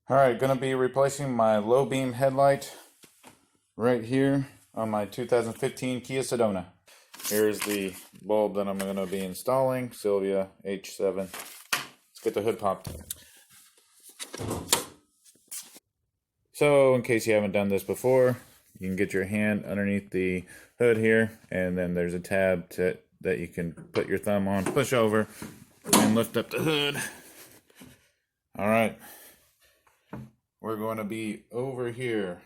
Alright, gonna be replacing my low beam headlight right here on my 2015 Kia Sedona. Here's the bulb that I'm gonna be installing, Sylvia H7. Let's get the hood popped. So, in case you haven't done this before, you can get your hand underneath the hood here, and then there's a tab that you can put your thumb on, push over, and lift up the hood. Alright. We're going to be over here.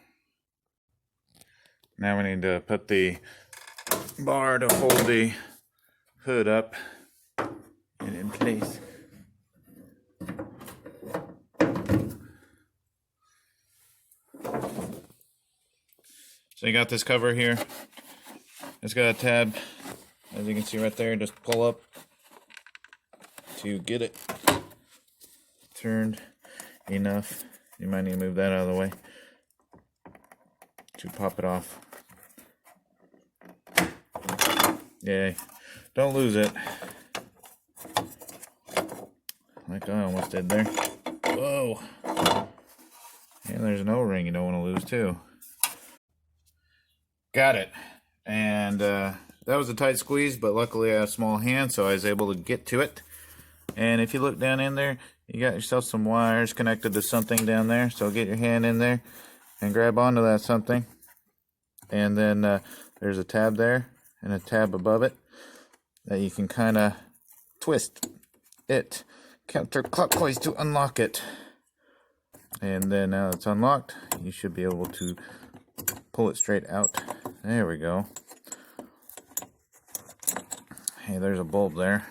Now we need to put the bar to hold the hood up and in place. So you got this cover here. It's got a tab, as you can see right there. Just pull up to get it turned enough. You might need to move that out of the way to pop it off. Yay. Don't lose it. Like I almost did there. Whoa. And there's an O-ring you don't want to lose too. Got it. And that was a tight squeeze, but luckily I have small hands, so I was able to get to it. And if you look down in there, you got yourself some wires connected to something down there. So get your hand in there and grab onto that something. And then there's a tab there and a tab above it that you can kind of twist it counterclockwise to unlock it. And then now it's unlocked, you should be able to pull it straight out. There we go. Hey, there's a bulb there.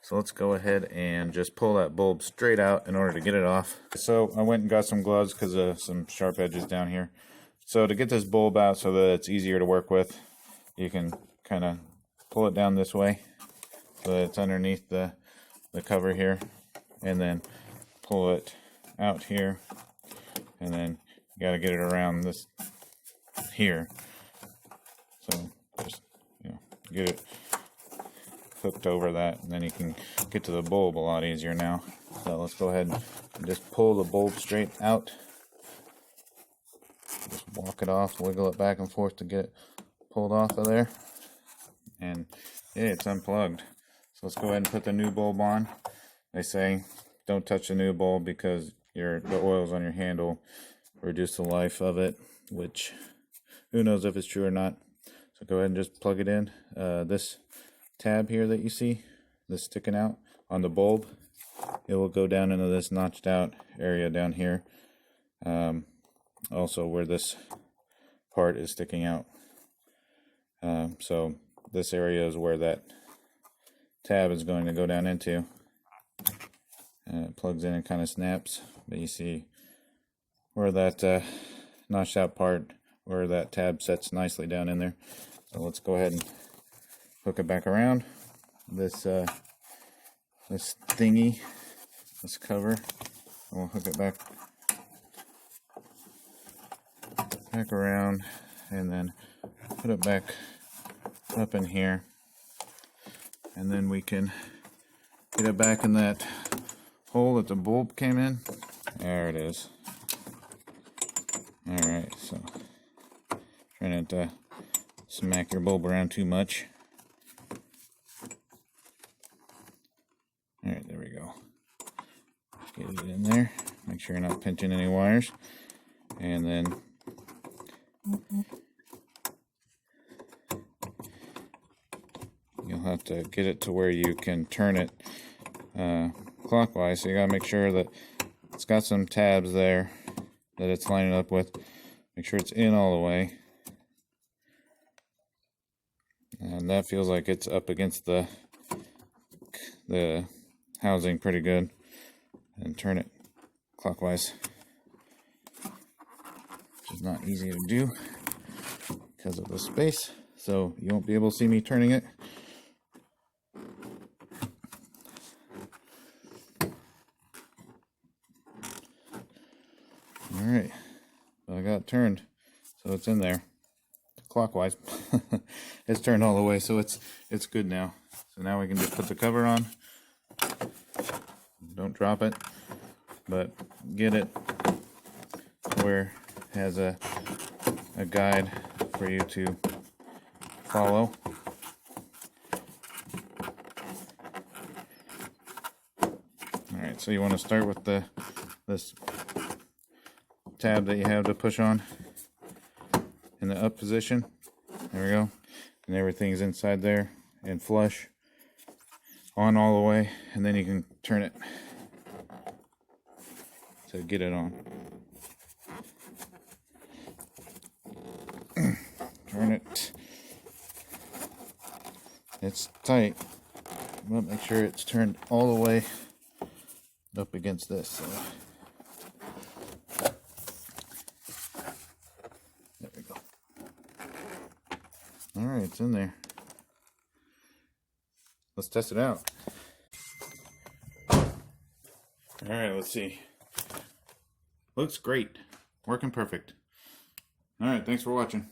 So let's go ahead and just pull that bulb straight out in order to get it off. So I went and got some gloves because of some sharp edges down here. So to get this bulb out so that it's easier to work with, you can kind of pull it down this way so that it's underneath the cover here, and then pull it out here, and then you got to get it around this here. So just get it hooked over that, and then you can get to the bulb a lot easier now. So let's go ahead and just pull the bulb straight out. Just walk it off, wiggle it back and forth to get it pulled off of there. And yeah, it's unplugged. So let's go ahead and put the new bulb on. They say don't touch the new bulb because the oils on your handle reduce the life of it, which who knows if it's true or not. So go ahead and just plug it in. This tab here that you see, this sticking out on the bulb, it will go down into this notched out area down here. Also where this part is sticking out. So this area is where that tab is going to go down into. And it plugs in and kind of snaps, but you see where that notched out part, where that tab sets nicely down in there. So let's go ahead and hook it back around. This thingy, this cover, we'll hook it back around, and then put it back up in here, and then we can get it back in that hole that the bulb came in. There it is. Alright, so try not to smack your bulb around too much. Alright, there we go. Get it in there. Make sure you're not pinching any wires. And then you'll have to get it to where you can turn it clockwise. So you gotta make sure that it's got some tabs there that it's lining up with. Make sure it's in all the way. And that feels like it's up against the housing pretty good. And turn it clockwise, which is not easy to do because of the space. So you won't be able to see me turning it. Alright, so I got it turned, so it's in there clockwise. It's turned all the way, so it's good now. So now we can just put the cover on. Don't drop it, but get it where it has a guide for you to follow. Alright, so you want to start with this tab that you have to push on in the up position. There we go. And everything's inside there and flush on all the way, and then you can turn it to get it on. Turn it. It's tight, but make sure it's turned all the way up against this. So. There we go. Alright, it's in there. Let's test it out. Alright, let's see. Looks great. Working perfect. Alright, thanks for watching.